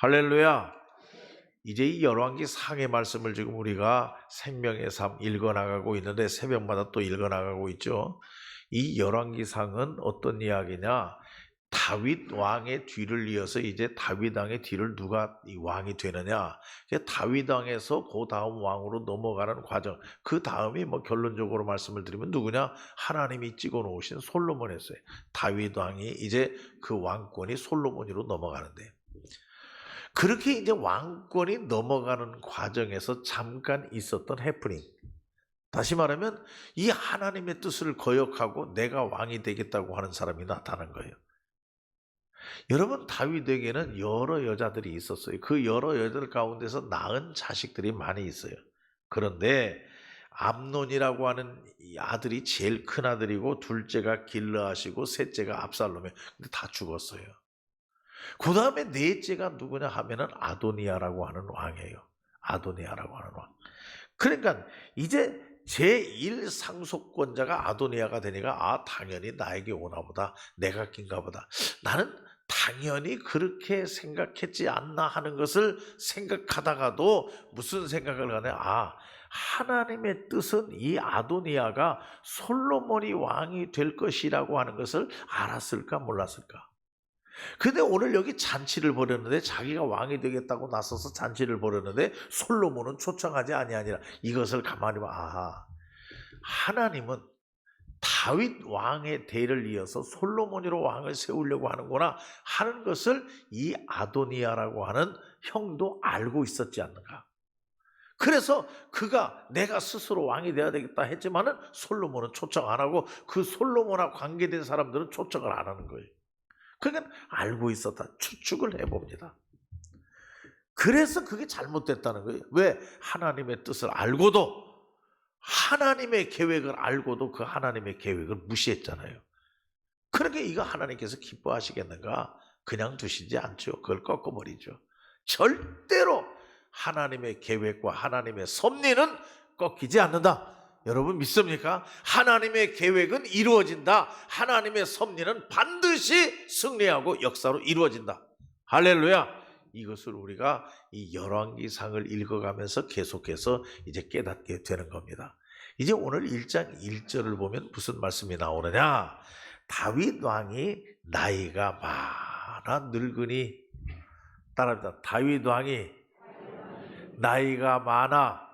할렐루야. 이제 이 열왕기 상의 말씀을 지금 우리가 생명의 삶 읽어나가고 있는데 새벽마다 또 읽어나가고 있죠. 이 열왕기 상은 어떤 이야기냐? 다윗 왕의 뒤를 이어서 이제 다윗 왕의 뒤를 누가 이 왕이 되느냐? 다윗 왕에서 그 다음 왕으로 넘어가는 과정. 그 다음이 뭐 결론적으로 말씀을 드리면 누구냐? 하나님이 찍어 놓으신 솔로몬이었어요. 다윗 왕이 이제 그 왕권이 솔로몬으로 넘어가는데. 그렇게 이제 왕권이 넘어가는 과정에서 잠깐 있었던 해프닝. 다시 말하면 이 하나님의 뜻을 거역하고 내가 왕이 되겠다고 하는 사람이 나타난 거예요. 여러분, 다윗에게는 여러 여자들이 있었어요. 그 여러 여자들 가운데서 낳은 자식들이 많이 있어요. 그런데 암논이라고 하는 이 아들이 제일 큰 아들이고 둘째가 길르앗이고 셋째가 압살롬이에요. 근데 다 죽었어요. 그 다음에 넷째가 누구냐 하면은 아도니아라고 하는 왕이에요. 아도니아라고 하는 왕. 그러니까 이제 제1상속권자가 아도니아가 되니까 당연히 나에게 오나 보다. 내가 낀가 보다. 나는 당연히 그렇게 생각했지 않나 하는 것을 생각하다가도 무슨 생각을 하냐. 하나님의 뜻은 이 아도니아가 솔로몬이 왕이 될 것이라고 하는 것을 알았을까 몰랐을까. 근데 오늘 여기 잔치를 벌였는데 자기가 왕이 되겠다고 나서서 잔치를 벌였는데 솔로몬은 초청하지 아니하니라. 이것을 가만히 봐. 하나님은 다윗 왕의 대를 이어서 솔로몬으로 왕을 세우려고 하는구나 하는 것을 이 아도니아라고 하는 형도 알고 있었지 않는가. 그래서 그가 내가 스스로 왕이 되어야 되겠다 했지만은 솔로몬은 초청 안 하고 그 솔로몬하고 관계된 사람들은 초청을 안 하는 거예요. 그러니까 알고 있었다. 추측을 해봅니다. 그래서 그게 잘못됐다는 거예요. 왜? 하나님의 뜻을 알고도 하나님의 계획을 알고도 그 하나님의 계획을 무시했잖아요. 그러니까 이거 하나님께서 기뻐하시겠는가? 그냥 두시지 않죠. 그걸 꺾어버리죠. 절대로 하나님의 계획과 하나님의 섭리는 꺾이지 않는다. 여러분 믿습니까? 하나님의 계획은 이루어진다. 하나님의 섭리는 반드시 승리하고 역사로 이루어진다. 할렐루야. 이것을 우리가 이 열왕기상을 읽어가면서 계속해서 이제 깨닫게 되는 겁니다. 이제 오늘 1장 1절을 보면 무슨 말씀이 나오느냐? 다윗 왕이 나이가 많아 늙으니, 따라합니다. 다윗 왕이 나이가 많아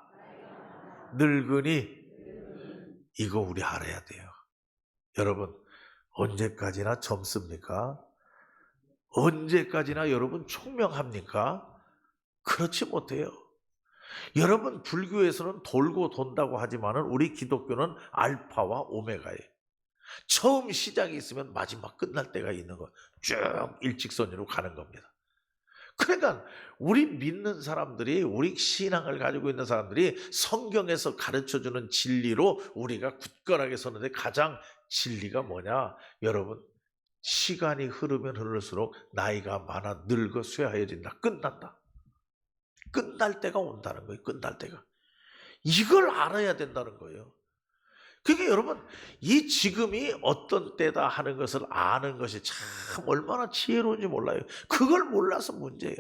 늙으니. 이거 우리 알아야 돼요. 여러분, 언제까지나 젊습니까? 언제까지나 여러분 총명합니까? 그렇지 못해요. 여러분, 불교에서는 돌고 돈다고 하지만은 우리 기독교는 알파와 오메가예요. 처음 시작이 있으면 마지막 끝날 때가 있는 거. 쭉 일직선으로 가는 겁니다. 그러니까 우리 믿는 사람들이, 우리 신앙을 가지고 있는 사람들이 성경에서 가르쳐주는 진리로 우리가 굳건하게 서는데 가장 진리가 뭐냐? 여러분, 시간이 흐르면 흐를수록 나이가 많아 늙어 쇠하여진다. 끝난다. 끝날 때가 온다는 거예요. 끝날 때가. 이걸 알아야 된다는 거예요. 그러니까 여러분, 이 지금이 어떤 때다 하는 것을 아는 것이 참 얼마나 지혜로운지 몰라요. 그걸 몰라서 문제예요.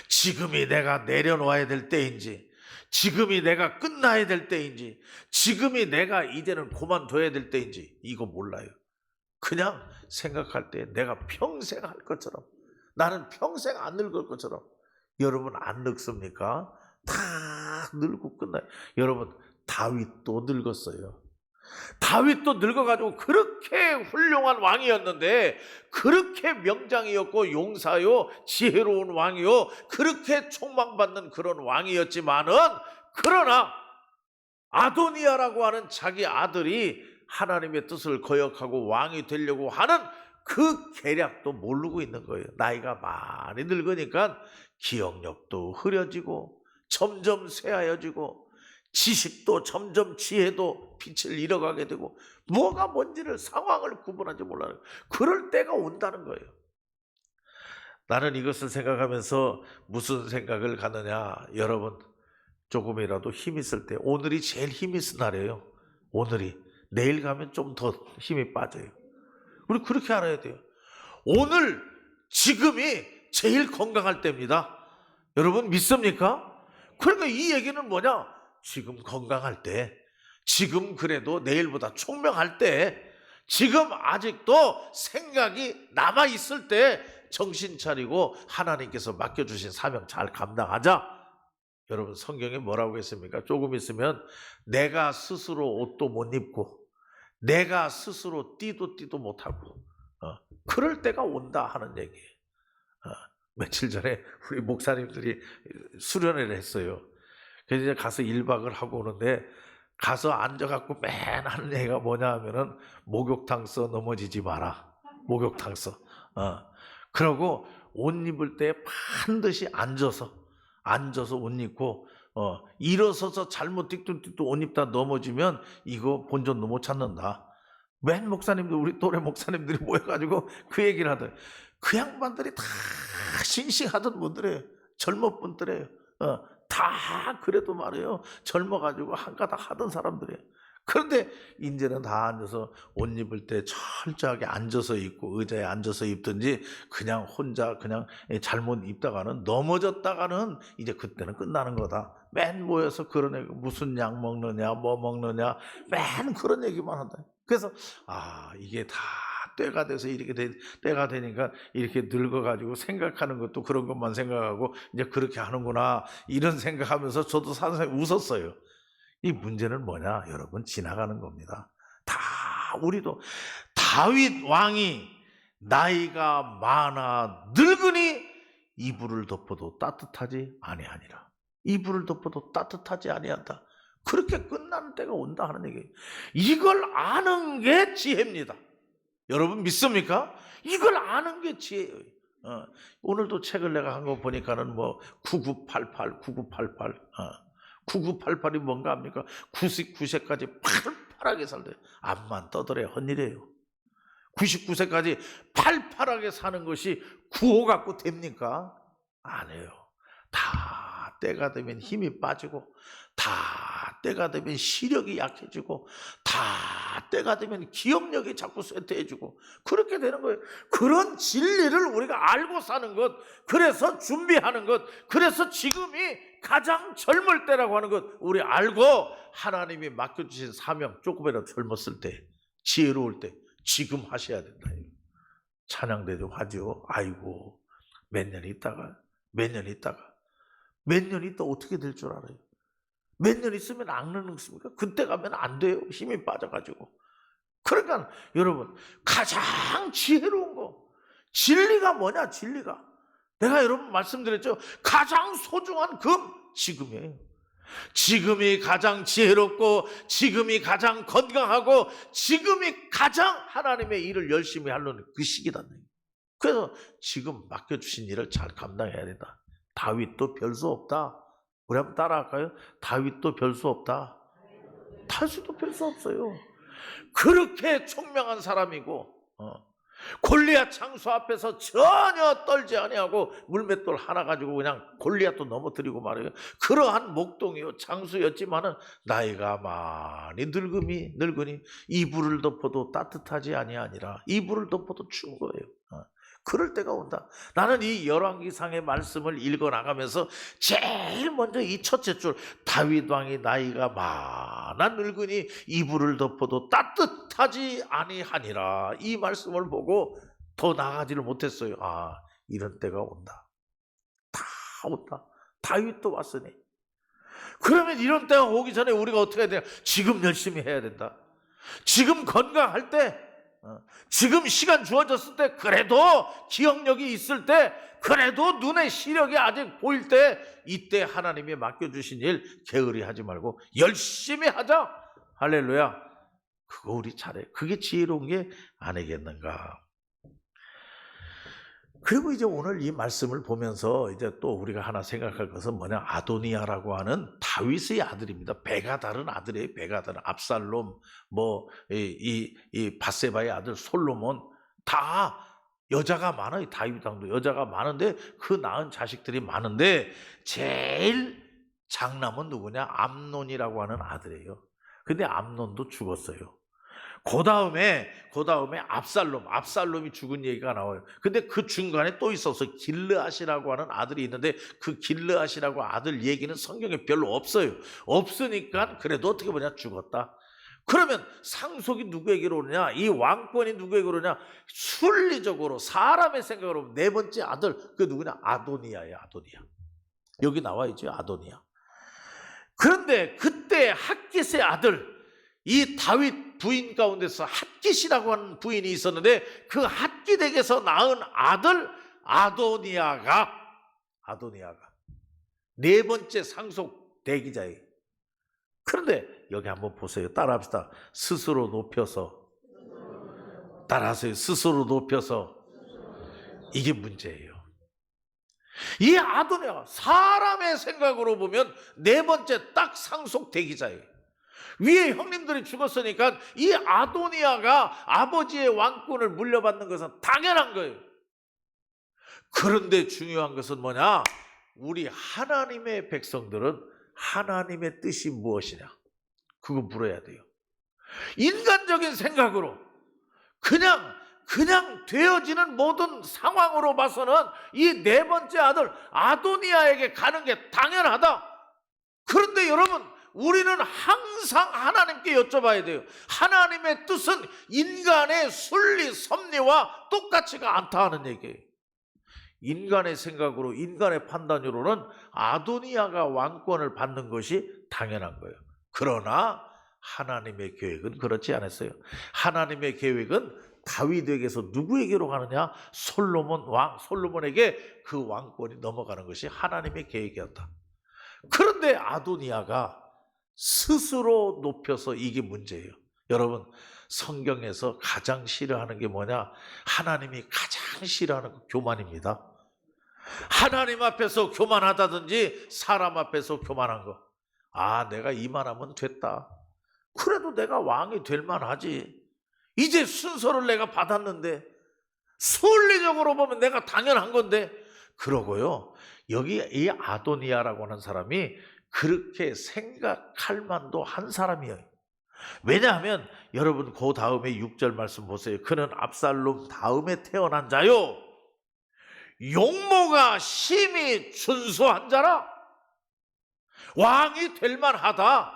지금이 내가 내려놓아야 될 때인지, 지금이 내가 끝나야 될 때인지, 지금이 내가 이제는 그만둬야 될 때인지 이거 몰라요. 그냥 생각할 때 내가 평생 할 것처럼, 나는 평생 안 늙을 것처럼. 여러분 안 늙습니까? 다 늙고 끝나요. 여러분, 다윗도 늙었어요. 다윗도 늙어가지고 그렇게 훌륭한 왕이었는데, 그렇게 명장이었고 용사요 지혜로운 왕이요 그렇게 총망받는 그런 왕이었지만은, 그러나 아도니아라고 하는 자기 아들이 하나님의 뜻을 거역하고 왕이 되려고 하는 그 계략도 모르고 있는 거예요. 나이가 많이 늙으니까 기억력도 흐려지고 점점 쇠하여지고 지식도 점점, 지혜도 빛을 잃어가게 되고 뭐가 뭔지를, 상황을 구분하지 몰라요. 그럴 때가 온다는 거예요. 나는 이것을 생각하면서 무슨 생각을 가느냐? 여러분, 조금이라도 힘 있을 때, 오늘이 제일 힘이 쓴 날이에요. 오늘이. 내일 가면 좀 더 힘이 빠져요. 우리 그렇게 알아야 돼요. 오늘 지금이 제일 건강할 때입니다. 여러분 믿습니까? 그러니까 이 얘기는 뭐냐? 지금 건강할 때, 지금 그래도 내일보다 총명할 때, 지금 아직도 생각이 남아있을 때 정신 차리고 하나님께서 맡겨주신 사명 잘 감당하자. 여러분 성경에 뭐라고 했습니까? 조금 있으면 내가 스스로 옷도 못 입고 내가 스스로 띠도 못하고 그럴 때가 온다 하는 얘기예요. 며칠 전에 우리 목사님들이 수련회를 했어요. 그래서 이제 가서 1박을 하고 오는데 가서 앉아갖고 맨 하는 얘기가 뭐냐 하면은 목욕탕 써 넘어지지 마라. 목욕탕 써. 그러고 옷 입을 때 반드시 앉아서 옷 입고 일어서서 잘못 띠뚱띠뚱 옷 입다 넘어지면 이거 본전도 못 찾는다. 맨 목사님들 우리 또래 목사님들이 모여가지고 그 얘기를 하더래요. 그 양반들이 다 싱싱하던 분들이에요. 젊은 분들이에요. 다 그래도 말이에요. 젊어가지고 한가닥 하던 사람들이에요. 그런데 이제는 다 앉아서 옷 입을 때 철저하게 앉아서 입고 의자에 앉아서 입든지 그냥 혼자 그냥 잘못 입다가는 넘어졌다가는 이제 그때는 끝나는 거다. 맨 모여서 그런 얘기 무슨 약 먹느냐 뭐 먹느냐 맨 그런 얘기만 한다. 그래서 이게 다 때가 돼서 이렇게 때가 되니까 이렇게 늙어가지고 생각하는 것도 그런 것만 생각하고 이제 그렇게 하는구나 이런 생각하면서 저도 사실 웃었어요. 이 문제는 뭐냐 여러분 지나가는 겁니다. 다 우리도 다윗 왕이 나이가 많아 늙으니 이불을 덮어도 따뜻하지 아니하니라. 이불을 덮어도 따뜻하지 아니한다. 그렇게 끝나는 때가 온다 하는 얘기예요. 이걸 아는 게 지혜입니다. 여러분 믿습니까? 이걸 아는 게 지혜예요. 오늘도 책을 내가 한 거 보니까는 뭐 9988 9988이 뭔가 합니까? 99세까지 팔팔하게 살대. 암만 떠들어야 헛일이에요. 99세까지 팔팔하게 사는 것이 구호 갖고 됩니까? 아니에요. 다 때가 되면 힘이 빠지고 다 때가 되면 시력이 약해지고 다 때가 되면 기억력이 자꾸 쇠퇴해지고 그렇게 되는 거예요. 그런 진리를 우리가 알고 사는 것, 그래서 준비하는 것, 그래서 지금이 가장 젊을 때라고 하는 것 우리 알고 하나님이 맡겨주신 사명 조금이라도 젊었을 때 지혜로울 때 지금 하셔야 된다. 찬양대 좀 하죠. 아이고 몇 년 있다가 몇 년 있다 어떻게 될 줄 알아요? 몇 년 있으면 악는 늙습니까? 그때 가면 안 돼요. 힘이 빠져가지고. 그러니까 여러분 가장 지혜로운 거 진리가 뭐냐? 진리가 내가 여러분 말씀드렸죠. 가장 소중한 금 지금이에요. 지금이 가장 지혜롭고 지금이 가장 건강하고 지금이 가장 하나님의 일을 열심히 하려는 그 시기다. 그래서 지금 맡겨주신 일을 잘 감당해야 된다. 다윗도 별 수 없다. 우리 한번 따라할까요? 다윗도 별 수 없다. 탈수도 별 수 없어요. 그렇게 총명한 사람이고 골리앗 장수 앞에서 전혀 떨지 아니하고 물맷돌 하나 가지고 그냥 골리앗도 넘어뜨리고 말이에요. 그러한 목동이요 장수였지만은 나이가 많이 늙으니 이불을 덮어도 따뜻하지 아니하니라. 이불을 덮어도 추운 거예요. 그럴 때가 온다. 나는 이 열왕기상의 말씀을 읽어나가면서 제일 먼저 이 첫째 줄 다윗 왕이 나이가 많아 늙으니 이불을 덮어도 따뜻하지 아니하니라. 이 말씀을 보고 더 나아가지를 못했어요. 이런 때가 온다. 다 온다. 다윗도 왔으니. 그러면 이런 때가 오기 전에 우리가 어떻게 해야 되냐? 지금 열심히 해야 된다. 지금 건강할 때 지금 시간 주어졌을 때 그래도 기억력이 있을 때 그래도 눈에 시력이 아직 보일 때 이때 하나님이 맡겨주신 일 게으리 하지 말고 열심히 하자. 할렐루야. 그거 우리 차례. 그게 지혜로운 게 아니겠는가. 그리고 이제 오늘 이 말씀을 보면서 이제 또 우리가 하나 생각할 것은 뭐냐? 아도니아라고 하는 다윗의 아들입니다. 배가 다른 아들이에요. 배가 다른 압살롬, 이 밧세바의 아들 솔로몬 다 여자가 많아요. 다윗 왕도 여자가 많은데 그 낳은 자식들이 많은데 제일 장남은 누구냐? 암논이라고 하는 아들이에요. 근데 암논도 죽었어요. 그 다음에 압살롬이 죽은 얘기가 나와요. 근데 그 중간에 또 있어서 길르앗이라고 하는 아들이 있는데 그 길르앗이라고 아들 얘기는 성경에 별로 없어요. 없으니까 그래도 어떻게 보냐, 죽었다. 그러면 상속이 누구에게로 오느냐? 이 왕권이 누구에게로 오느냐? 순리적으로 사람의 생각으로 네 번째 아들, 그 누구냐? 아도니아예요. 아도니아. 여기 나와 있죠, 아도니아. 그런데 그때 핫깃의 아들, 이 다윗 부인 가운데서 핫깃이라고 하는 부인이 있었는데 그 핫깃에게서 낳은 아들 아도니아가 네 번째 상속 대기자예요. 그런데 여기 한번 보세요. 따라합시다. 스스로 높여서. 따라하세요. 스스로 높여서. 이게 문제예요. 이 아도니아가 사람의 생각으로 보면 네 번째 딱 상속 대기자예요. 위에 형님들이 죽었으니까 이 아도니아가 아버지의 왕권을 물려받는 것은 당연한 거예요. 그런데 중요한 것은 뭐냐? 우리 하나님의 백성들은 하나님의 뜻이 무엇이냐? 그거 물어야 돼요. 인간적인 생각으로 그냥 되어지는 모든 상황으로 봐서는 이 네 번째 아들 아도니아에게 가는 게 당연하다. 그런데 여러분, 우리는 항상 하나님께 여쭤봐야 돼요. 하나님의 뜻은 인간의 순리, 섭리와 똑같지가 않다 하는 얘기예요. 인간의 생각으로, 인간의 판단으로는 아도니아가 왕권을 받는 것이 당연한 거예요. 그러나 하나님의 계획은 그렇지 않았어요. 하나님의 계획은 다윗에게서 누구에게로 가느냐? 솔로몬에게 그 왕권이 넘어가는 것이 하나님의 계획이었다. 그런데 아도니아가 스스로 높여서, 이게 문제예요. 여러분, 성경에서 가장 싫어하는 게 뭐냐? 하나님이 가장 싫어하는 거 교만입니다. 하나님 앞에서 교만하다든지 사람 앞에서 교만한 거. 아, 내가 이만하면 됐다. 그래도 내가 왕이 될 만하지. 이제 순서를 내가 받았는데, 순리적으로 보면 내가 당연한 건데. 그러고요, 여기 이 아도니아라고 하는 사람이 그렇게 생각할 만도 한 사람이에요. 왜냐하면 여러분, 그 다음에 6절 말씀 보세요. 그는 압살롬 다음에 태어난 자요, 용모가 심히 준수한 자라. 왕이 될 만하다.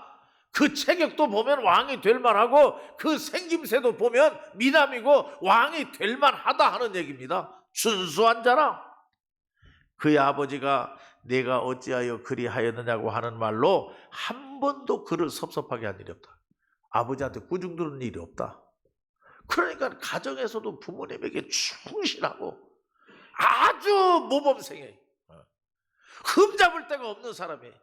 그 체격도 보면 왕이 될 만하고 그 생김새도 보면 미남이고 왕이 될 만하다 하는 얘기입니다. 준수한 자라. 그의 아버지가 내가 어찌하여 그리하였느냐고 하는 말로 한 번도 그를 섭섭하게 한 일이 없다. 아버지한테 구중 들은 일이 없다. 그러니까 가정에서도 부모님에게 충실하고 아주 모범생이에요. 흠잡을 데가 없는 사람이에요.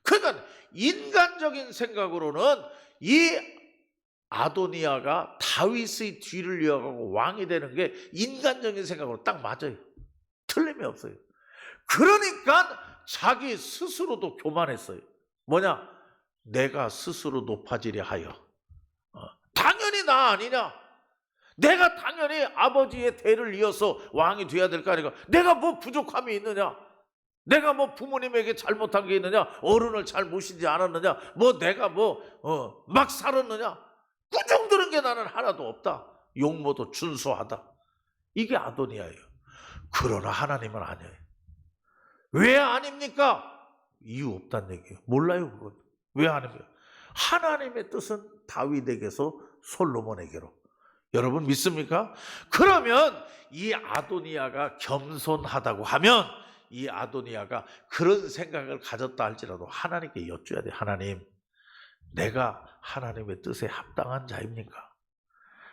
그러니까 인간적인 생각으로는 이 아도니아가 다윗의 뒤를 이어가고 왕이 되는 게 인간적인 생각으로 딱 맞아요. 틀림이 없어요. 그러니까 자기 스스로도 교만했어요. 뭐냐? 내가 스스로 높아지려 하여. 당연히 나 아니냐? 내가 당연히 아버지의 대를 이어서 왕이 돼야 될 거 아니까? 내가 뭐 부족함이 있느냐? 내가 뭐 부모님에게 잘못한 게 있느냐? 어른을 잘 모시지 않았느냐? 뭐 내가 막 살았느냐? 꾸중 들은 게 나는 하나도 없다. 용모도 준수하다. 이게 아도니아예요. 그러나 하나님은 아니에요. 왜 아닙니까? 이유 없다는 얘기예요. 몰라요, 그건. 왜 아닙니까? 하나님의 뜻은 다윗에게서 솔로몬에게로. 여러분 믿습니까? 그러면 이 아도니아가 겸손하다고 하면, 이 아도니아가 그런 생각을 가졌다 할지라도 하나님께 여쭤야 돼. 하나님, 내가 하나님의 뜻에 합당한 자입니까?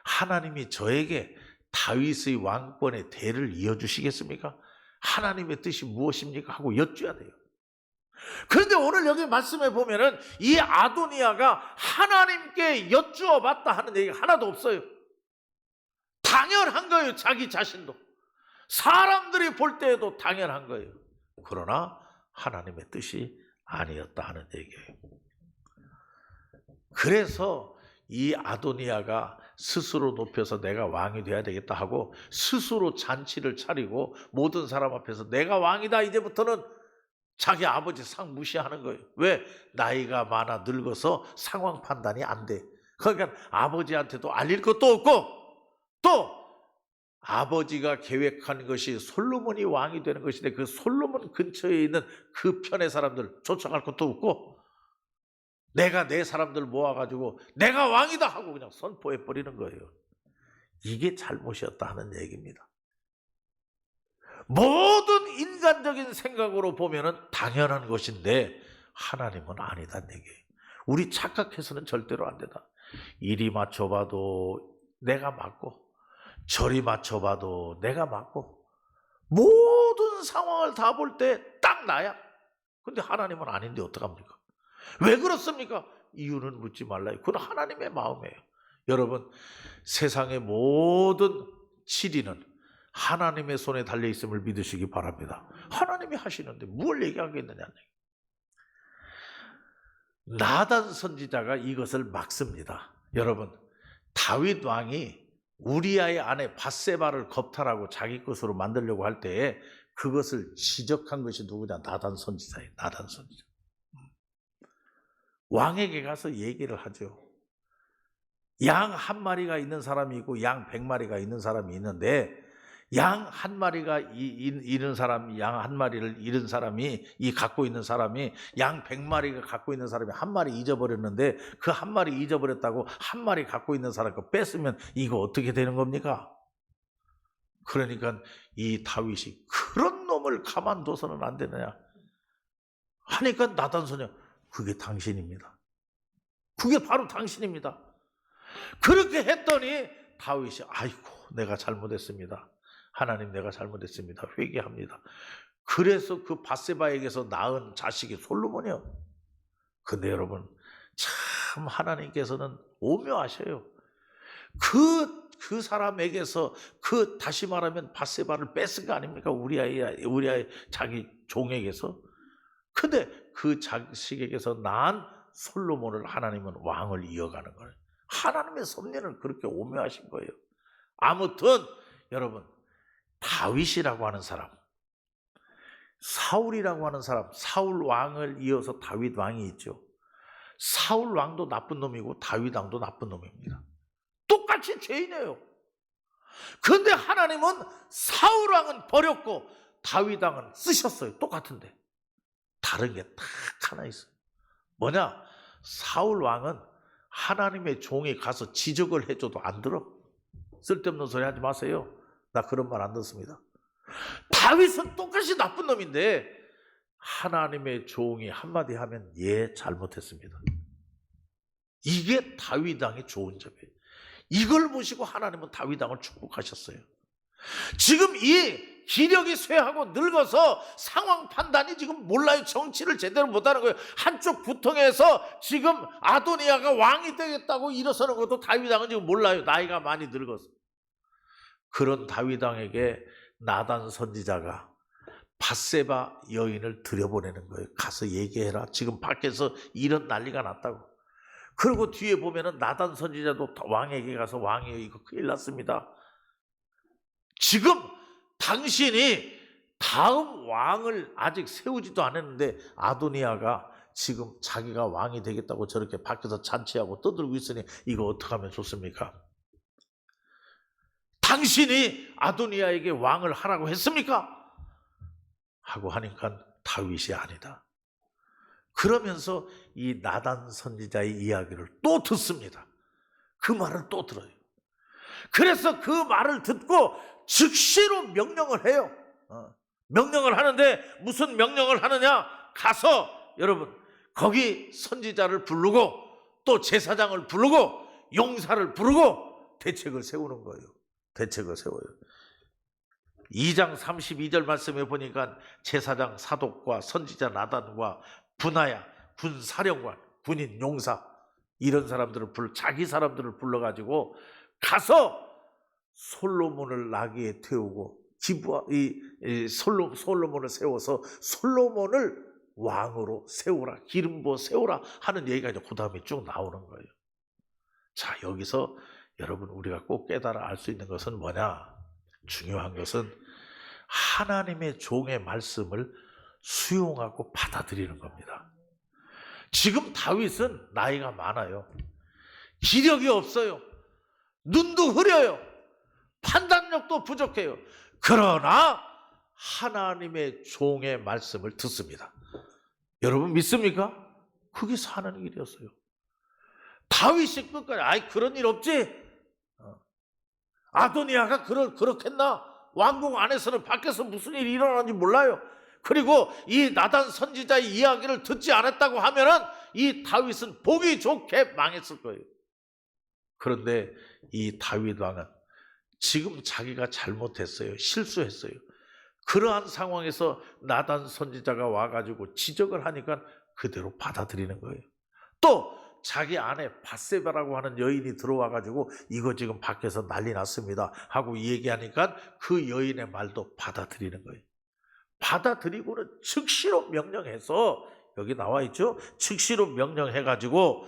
하나님이 저에게 다윗의 왕권의 대를 이어주시겠습니까? 하나님의 뜻이 무엇입니까? 하고 여쭤야 돼요. 그런데 오늘 여기 말씀에 보면은 이 아도니아가 하나님께 여쭈어 봤다 하는 얘기가 하나도 없어요. 당연한 거예요. 자기 자신도. 사람들이 볼 때에도 당연한 거예요. 그러나 하나님의 뜻이 아니었다 하는 얘기예요. 그래서 이 아도니아가 스스로 높여서 내가 왕이 돼야 되겠다 하고 스스로 잔치를 차리고 모든 사람 앞에서 내가 왕이다, 이제부터는 자기 아버지 상 무시하는 거예요. 왜? 나이가 많아 늙어서 상황 판단이 안 돼. 그러니까 아버지한테도 알릴 것도 없고, 또 아버지가 계획한 것이 솔로몬이 왕이 되는 것인데 그 솔로몬 근처에 있는 그 편의 사람들 쫓아갈 것도 없고, 내가 내 사람들 모아가지고 내가 왕이다 하고 그냥 선포해 버리는 거예요. 이게 잘못이었다 하는 얘기입니다. 모든 인간적인 생각으로 보면은 당연한 것인데 하나님은 아니다는 얘기예요. 우리 착각해서는 절대로 안 된다. 이리 맞춰봐도 내가 맞고, 저리 맞춰봐도 내가 맞고, 모든 상황을 다 볼 때 딱 나야. 근데 하나님은 아닌데 어떡합니까? 왜 그렇습니까? 이유는 묻지 말라요. 그건 하나님의 마음이에요. 여러분, 세상의 모든 치리는 하나님의 손에 달려있음을 믿으시기 바랍니다. 하나님이 하시는데 뭘 얘기하겠느냐는 얘기예요. 나단 선지자가 이것을 막습니다. 여러분, 다윗 왕이 우리아의 아내 밧세바를 겁탈하고 자기 것으로 만들려고 할 때에 그것을 지적한 것이 누구냐? 나단 선지자예요. 나단 선지자. 왕에게 가서 얘기를 하죠. 양 한 마리가 있는 사람이 있고 양 100마리가 있는 사람이 있는데, 양 한 마리가 잃은 사람이, 양 한 마리를 잃은 사람이, 이 갖고 있는 사람이 양 100마리가 갖고 있는 사람이 한 마리 잊어버렸는데, 그 한 마리 잊어버렸다고 한 마리 갖고 있는 사람 거 뺐으면 이거 어떻게 되는 겁니까? 그러니까 이 다윗이 그런 놈을 가만둬서는 안 되느냐 하니까 나단 선지자, 그게 당신입니다. 그게 바로 당신입니다. 그렇게 했더니 다윗이 아이고 내가 잘못했습니다. 하나님 내가 잘못했습니다. 회개합니다. 그래서 그 밧세바에게서 낳은 자식이 솔로몬이요. 근데 여러분, 참 하나님께서는 오묘하셔요. 그 사람에게서 다시 말하면 밧세바를 뺏은 거 아닙니까? 우리아의 자기 종에게서. 근데 그 자식에게서 낳은 솔로몬을 하나님은 왕을 이어가는 거예요. 하나님의 섭리를 그렇게 오묘하신 거예요. 아무튼 여러분, 다윗이라고 하는 사람, 사울이라고 하는 사람, 사울 왕을 이어서 다윗 왕이 있죠. 사울 왕도 나쁜 놈이고 다윗 왕도 나쁜 놈입니다. 똑같이 죄인이에요. 그런데 하나님은 사울 왕은 버렸고 다윗 왕은 쓰셨어요. 똑같은데 다른 게 딱 하나 있어요. 뭐냐? 사울 왕은 하나님의 종이 가서 지적을 해줘도 안 들어. 쓸데없는 소리 하지 마세요. 나 그런 말 안 듣습니다. 다윗은 똑같이 나쁜 놈인데 하나님의 종이 한마디 하면 예, 잘못했습니다. 이게 다윗 왕의 좋은 점이에요. 이걸 보시고 하나님은 다윗 왕을 축복하셨어요. 지금 이 기력이 쇠하고 늙어서 상황 판단이 지금 몰라요. 정치를 제대로 못하는 거예요. 한쪽 부통에서 지금 아도니아가 왕이 되겠다고 일어서는 것도 다윗 왕은 지금 몰라요. 나이가 많이 늙어서. 그런 다윗 왕에게 나단 선지자가 밧세바 여인을 들여보내는 거예요. 가서 얘기해라. 지금 밖에서 이런 난리가 났다고. 그리고 뒤에 보면은 나단 선지자도 왕에게 가서 왕이여 이거 큰일 났습니다. 지금 당신이 다음 왕을 아직 세우지도 않았는데 아도니아가 지금 자기가 왕이 되겠다고 저렇게 밖에서 잔치하고 떠들고 있으니 이거 어떻게 하면 좋습니까? 당신이 아도니아에게 왕을 하라고 했습니까? 하고 하니까 다윗이 아니다. 그러면서 이 나단 선지자의 이야기를 또 듣습니다. 그 말을 또 들어요. 그래서 그 말을 듣고 즉시로 명령을 해요. 명령을 하는데 무슨 명령을 하느냐? 가서 여러분 거기 선지자를 부르고 또 제사장을 부르고 용사를 부르고 대책을 세우는 거예요. 대책을 세워요. 2장 32절 말씀에 보니까 제사장 사독과 선지자 나단과 분하야 군사령관, 군인 용사 이런 사람들을 자기 사람들을 불러가지고 가서 솔로몬을 나귀에 태우고 솔로몬을 세워서 솔로몬을 왕으로 세우라, 기름 부어 세우라 하는 얘기가 이제 그 다음에 쭉 나오는 거예요. 자, 여기서 여러분 우리가 꼭 깨달아 알 수 있는 것은 뭐냐? 중요한 것은 하나님의 종의 말씀을 수용하고 받아들이는 겁니다. 지금 다윗은 나이가 많아요. 기력이 없어요. 눈도 흐려요. 판단력도 부족해요. 그러나 하나님의 종의 말씀을 듣습니다. 여러분 믿습니까? 그게 사는 일이었어요. 다윗이 끝까지 그런 일 없지? 아도니아가 그렇겠나? 왕궁 안에서는 밖에서 무슨 일이 일어나는지 몰라요. 그리고 이 나단 선지자의 이야기를 듣지 않았다고 하면은 이 다윗은 보기 좋게 망했을 거예요. 그런데 이 다윗 왕은 지금 자기가 잘못했어요. 실수했어요. 그러한 상황에서 나단 선지자가 와가지고 지적을 하니까 그대로 받아들이는 거예요. 또 자기 아내 밧세바라고 하는 여인이 들어와가지고 이거 지금 밖에서 난리 났습니다 하고 얘기하니까 그 여인의 말도 받아들이는 거예요. 받아들이고는 즉시로 명령해서, 여기 나와 있죠? 즉시로 명령해가지고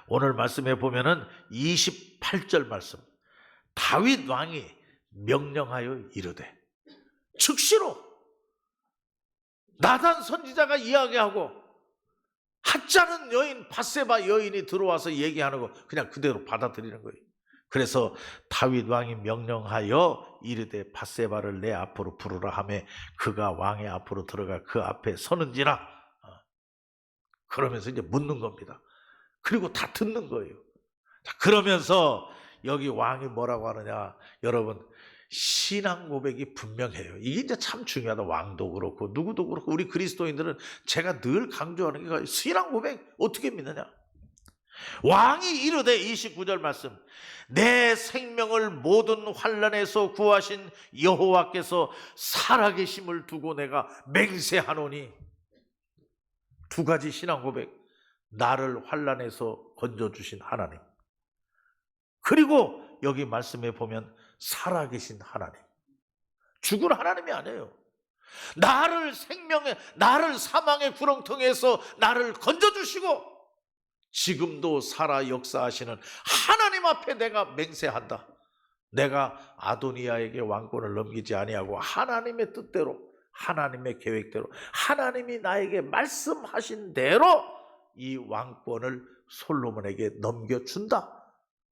오늘 말씀해 보면은 28절 말씀, 다윗 왕이 명령하여 이르되, 즉시로 나단 선지자가 이야기하고 하찮은 여인 밧세바 여인이 들어와서 얘기하는 거 그냥 그대로 받아들이는 거예요. 그래서 다윗 왕이 명령하여 이르되 밧세바를 내 앞으로 부르라 하며 그가 왕의 앞으로 들어가 그 앞에 서는지라. 그러면서 이제 묻는 겁니다. 그리고 다 듣는 거예요. 그러면서 여기 왕이 뭐라고 하느냐, 여러분 신앙 고백이 분명해요. 이게 이제 참 중요하다. 왕도 그렇고 누구도 그렇고 우리 그리스도인들은 제가 늘 강조하는 게 신앙 고백 어떻게 믿느냐. 왕이 이르되 29절 말씀, 내 생명을 모든 환난에서 구하신 여호와께서 살아계심을 두고 내가 맹세하노니. 두 가지 신앙 고백. 나를 환난에서 건져주신 하나님, 그리고 여기 말씀에 보면 살아계신 하나님, 죽은 하나님이 아니에요. 나를 사망의 구렁텅이에서 나를 건져주시고 지금도 살아 역사하시는 하나님 앞에 내가 맹세한다. 내가 아도니아에게 왕권을 넘기지 아니하고 하나님의 뜻대로, 하나님의 계획대로, 하나님이 나에게 말씀하신 대로 이 왕권을 솔로몬에게 넘겨준다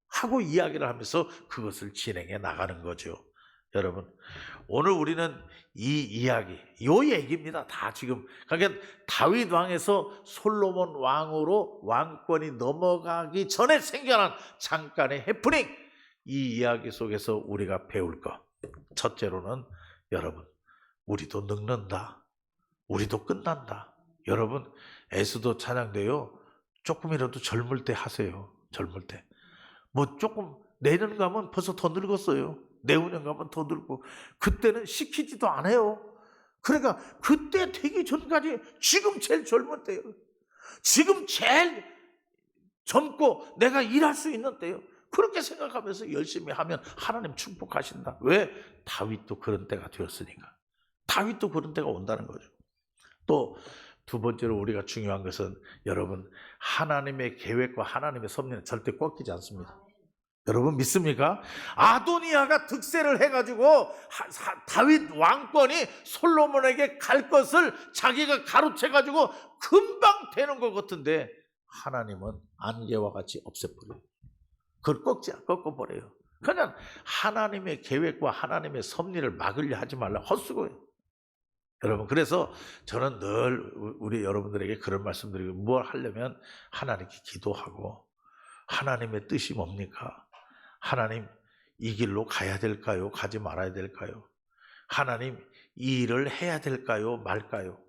하고 이야기를 하면서 그것을 진행해 나가는 거죠. 여러분, 오늘 우리는 이 이야기, 요 얘기입니다. 다 지금. 그러니까 다윗 왕에서 솔로몬 왕으로 왕권이 넘어가기 전에 생겨난 잠깐의 해프닝, 이 이야기 속에서 우리가 배울 것. 첫째로는 여러분, 우리도 늙는다. 우리도 끝난다. 여러분, 에스더 찬양도요, 조금이라도 젊을 때 하세요. 젊을 때. 뭐 조금 내년 가면 벌써 더 늙었어요. 내후년 가면 더 늙고, 그때는 시키지도 않아요. 그러니까 그때 되기 전까지 지금 제일 젊은 때예요. 지금 제일 젊고 내가 일할 수 있는 때예요. 그렇게 생각하면서 열심히 하면 하나님 축복하신다. 왜? 다윗도 그런 때가 되었으니까. 다윗도 그런 때가 온다는 거죠. 또 두 번째로 우리가 중요한 것은 여러분, 하나님의 계획과 하나님의 섭리는 절대 꺾이지 않습니다. 여러분 믿습니까? 아도니아가 득세를 해가지고 다윗 왕권이 솔로몬에게 갈 것을 자기가 가로채가지고 금방 되는 것 같은데 하나님은 안개와 같이 없애버려요. 그걸 꺾어버려요. 그냥 하나님의 계획과 하나님의 섭리를 막으려 하지 말라. 헛수고예요. 여러분, 그래서 저는 늘 우리 여러분들에게 그런 말씀드리고, 뭘 하려면 하나님께 기도하고, 하나님의 뜻이 뭡니까? 하나님, 이 길로 가야 될까요? 가지 말아야 될까요? 하나님, 이 일을 해야 될까요? 말까요?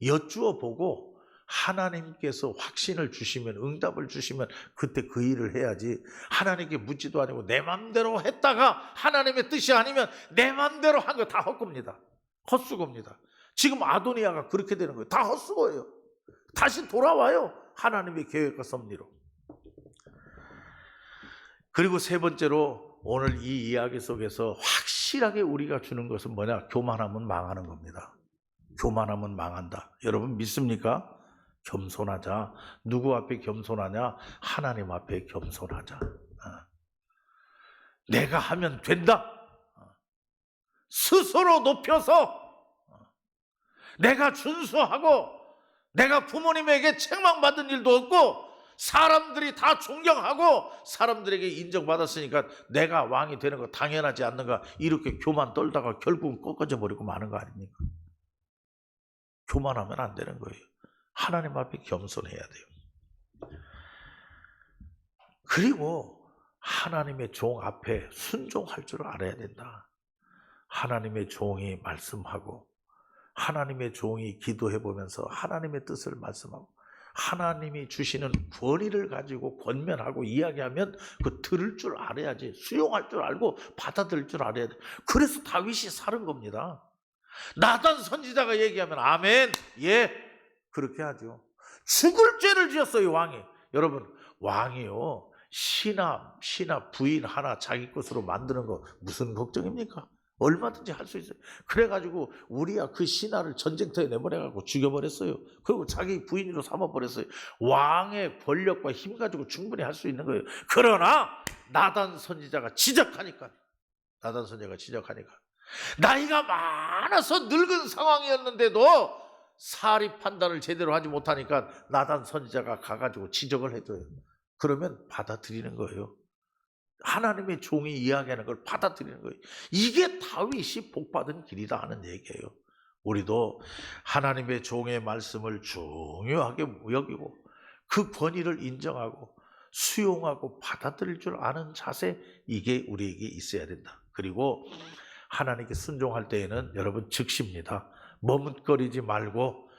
여쭈어 보고 하나님께서 확신을 주시면, 응답을 주시면 그때 그 일을 해야지, 하나님께 묻지도 아니고 내 맘대로 했다가 하나님의 뜻이 아니면 내 맘대로 한 거 다 헛겁니다. 헛수고입니다. 지금 아도니아가 그렇게 되는 거예요. 다 헛수고예요. 다시 돌아와요. 하나님의 계획과 섭리로. 그리고 세 번째로 오늘 이 이야기 속에서 확실하게 우리가 주는 것은 뭐냐? 교만하면 망하는 겁니다. 교만하면 망한다. 여러분 믿습니까? 겸손하자. 누구 앞에 겸손하냐? 하나님 앞에 겸손하자. 내가 하면 된다. 스스로 높여서 내가 준수하고 내가 부모님에게 책망받은 일도 없고 사람들이 다 존경하고 사람들에게 인정받았으니까 내가 왕이 되는 거 당연하지 않는가, 이렇게 교만 떨다가 결국은 꺾어져 버리고 마는 거 아닙니까? 교만하면 안 되는 거예요. 하나님 앞에 겸손해야 돼요. 그리고 하나님의 종 앞에 순종할 줄 알아야 된다. 하나님의 종이 말씀하고 하나님의 종이 기도해 보면서 하나님의 뜻을 말씀하고 하나님이 주시는 권위를 가지고 권면하고 이야기하면 그 들을 줄 알아야지, 수용할 줄 알고 받아들일 줄 알아야 돼. 그래서 다윗이 살은 겁니다. 나단 선지자가 얘기하면 아멘, 예, 그렇게 하죠. 죽을 죄를 지었어요, 왕이. 여러분, 왕이요, 신하 부인 하나 자기 것으로 만드는 거 무슨 걱정입니까? 얼마든지 할 수 있어요. 그래가지고 우리야 그 신하를 전쟁터에 내보내가지고 죽여버렸어요. 그리고 자기 부인으로 삼아버렸어요. 왕의 권력과 힘 가지고 충분히 할 수 있는 거예요. 그러나 나단 선지자가 지적하니까, 나이가 많아서 늙은 상황이었는데도 사리 판단을 제대로 하지 못하니까 나단 선지자가 가가지고 지적을 해줘요. 그러면 받아들이는 거예요. 하나님의 종이 이야기하는 걸 받아들이는 거예요. 이게 다윗이 복받은 길이다 하는 얘기예요. 우리도 하나님의 종의 말씀을 중요하게 여기고 그 권위를 인정하고 수용하고 받아들일 줄 아는 자세, 이게 우리에게 있어야 된다. 그리고 하나님께 순종할 때에는 여러분 즉시입니다. 머뭇거리지 말고,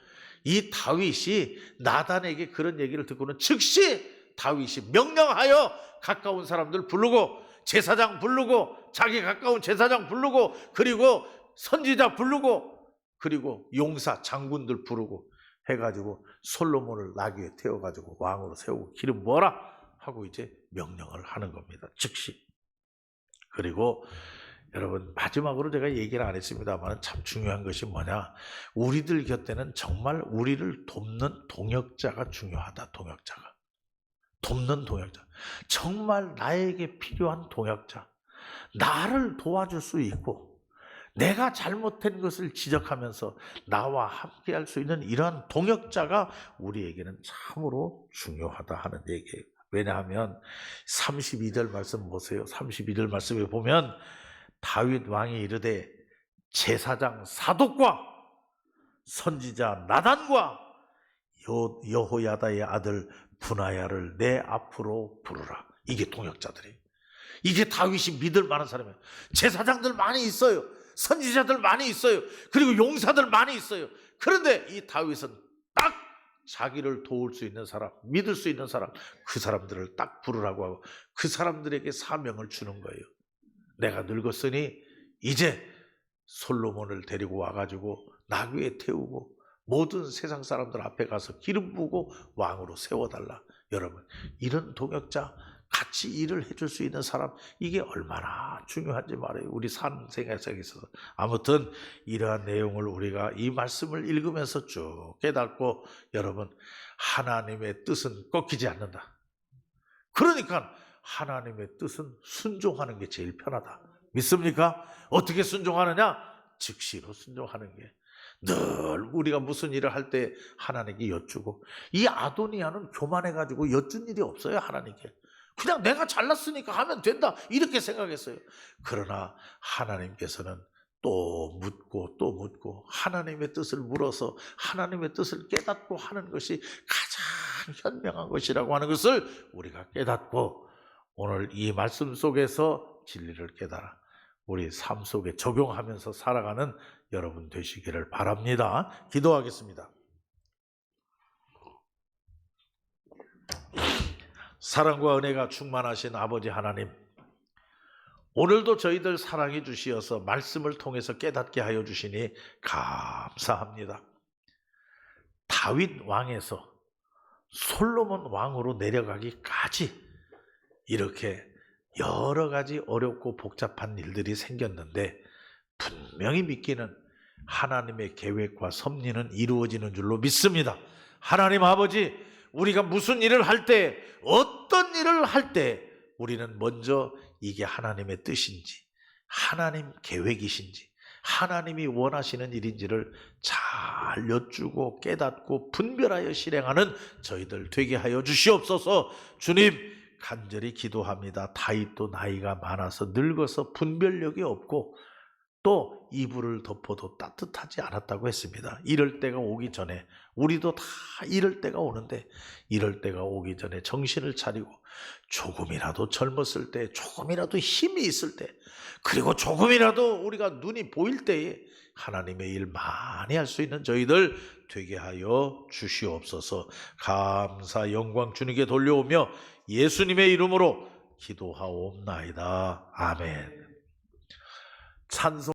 이 다윗이 나단에게 그런 얘기를 듣고는 즉시 다윗이 명령하여 가까운 사람들 부르고 제사장 부르고 자기 가까운 제사장 부르고 그리고 선지자 부르고 그리고 용사 장군들 부르고 해가지고 솔로몬을 나귀에 태워가지고 왕으로 세우고 기름 부어라 하고 이제 명령을 하는 겁니다. 즉시. 그리고 여러분, 마지막으로 제가 얘기를 안 했습니다만 참 중요한 것이 뭐냐, 우리들 곁에는 정말 우리를 돕는 동역자가 중요하다. 돕는 동역자, 정말 나에게 필요한 동역자, 나를 도와줄 수 있고 내가 잘못된 것을 지적하면서 나와 함께 할 수 있는 이러한 동역자가 우리에게는 참으로 중요하다 하는 얘기예요. 왜냐하면 32절 말씀 보세요. 32절 말씀에 보면 다윗 왕이 이르되 제사장 사독과 선지자 나단과 여호야다의 아들 분하야를 내 앞으로 부르라. 이게 동역자들이에요. 이게 다윗이 믿을 만한 사람이에요. 제사장들 많이 있어요. 선지자들 많이 있어요. 그리고 용사들 많이 있어요. 그런데 이 다윗은 딱 자기를 도울 수 있는 사람, 믿을 수 있는 사람, 그 사람들을 딱 부르라고 하고 그 사람들에게 사명을 주는 거예요. 내가 늙었으니 이제 솔로몬을 데리고 와가지고 나귀에 태우고 모든 세상 사람들 앞에 가서 기름 부고 왕으로 세워달라. 여러분, 이런 동역자, 같이 일을 해줄 수 있는 사람, 이게 얼마나 중요한지 말이에요. 우리 산 생활에 있어서. 아무튼 이러한 내용을 우리가 이 말씀을 읽으면서 쭉 깨닫고, 여러분, 하나님의 뜻은 꺾이지 않는다. 그러니까 하나님의 뜻은 순종하는 게 제일 편하다. 믿습니까? 어떻게 순종하느냐? 즉시로 순종하는 게. 늘 우리가 무슨 일을 할 때 하나님께 여쭈고, 이 아도니아는 교만해가지고 여쭌 일이 없어요. 하나님께 그냥 내가 잘났으니까 하면 된다 이렇게 생각했어요. 그러나 하나님께서는 또 묻고 하나님의 뜻을 물어서 하나님의 뜻을 깨닫고 하는 것이 가장 현명한 것이라고 하는 것을 우리가 깨닫고, 오늘 이 말씀 속에서 진리를 깨달아 우리 삶 속에 적용하면서 살아가는 여러분 되시기를 바랍니다. 기도하겠습니다. 사랑과 은혜가 충만하신 아버지 하나님, 오늘도 저희들 사랑해 주시어서 말씀을 통해서 깨닫게 하여 주시니 감사합니다. 다윗 왕에서 솔로몬 왕으로 내려가기까지 이렇게 여러 가지 어렵고 복잡한 일들이 생겼는데 분명히 믿기는 하나님의 계획과 섭리는 이루어지는 줄로 믿습니다. 하나님 아버지, 우리가 무슨 일을 할 때, 어떤 일을 할 때 우리는 먼저 이게 하나님의 뜻인지, 하나님 계획이신지, 하나님이 원하시는 일인지를 잘 여쭈고 깨닫고 분별하여 실행하는 저희들 되게 하여 주시옵소서. 주님, 간절히 기도합니다. 다윗도 나이가 많아서 늙어서 분별력이 없고 또 이불을 덮어도 따뜻하지 않았다고 했습니다. 이럴 때가 오기 전에, 우리도 다 이럴 때가 오는데, 이럴 때가 오기 전에 정신을 차리고 조금이라도 젊었을 때, 조금이라도 힘이 있을 때, 그리고 조금이라도 우리가 눈이 보일 때에 하나님의 일 많이 할 수 있는 저희들 되게 하여 주시옵소서. 감사 영광 주님께 돌려오며 예수님의 이름으로 기도하옵나이다. 아멘. 찬송